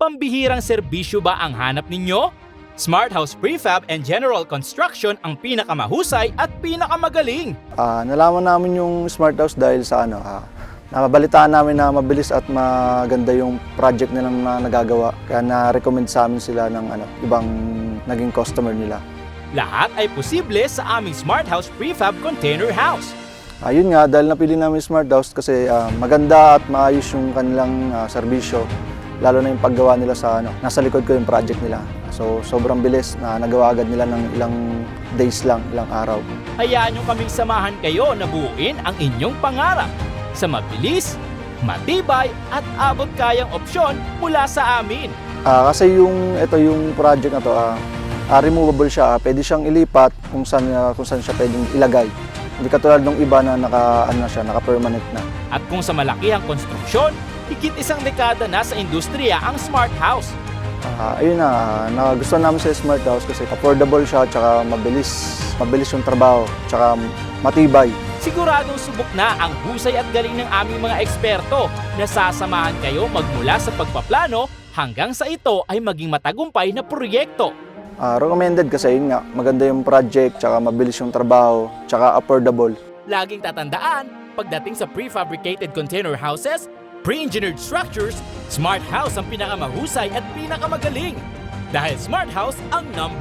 Pambihirang serbisyo ba ang hanap ninyo? Smart House Prefab and General Construction ang pinakamahusay at pinakamagaling. Nalaman namin yung Smart House dahil sa nababalitaan namin na mabilis at maganda yung project nilang na nagagawa. Kaya na-recommend sa amin sila ng ibang naging customer nila. Lahat ay posible sa aming Smart House Prefab Container House. Yun nga, dahil napili namin Smart House kasi maganda at maayos yung kanilang serbisyo. Lalo na yung paggawa nila sa nasa likod ko yung project nila. So sobrang bilis na nagawa agad nila ng ilang days lang, ilang araw. Hayaan nyo kaming samahan kayo na buuin ang inyong pangarap sa mabilis, matibay at abot kayang opsyon mula sa amin. Kasi yung project na to, removable siya. Pwede siyang ilipat kung saan siya pwedeng ilagay. Hindi katulad ng iba na naka-permanent na. At kung sa malakihang konstruksyon, higit isang dekada na sa industriya ang Smart House. Ayun nagustuhan namin sa Smart House kasi affordable siya, tsaka mabilis yung trabaho, tsaka matibay. Siguradong subok na ang husay at galing ng aming mga eksperto na sasamahan kayo magmula sa pagpaplano hanggang sa ito ay maging matagumpay na proyekto. Recommended kasi yun nga, maganda yung project, tsaka mabilis yung trabaho, tsaka affordable. Laging tatandaan, pagdating sa prefabricated container houses, pre-engineered structures, Smart House ang pinakamahusay at pinakamagaling. Dahil Smart House ang #1.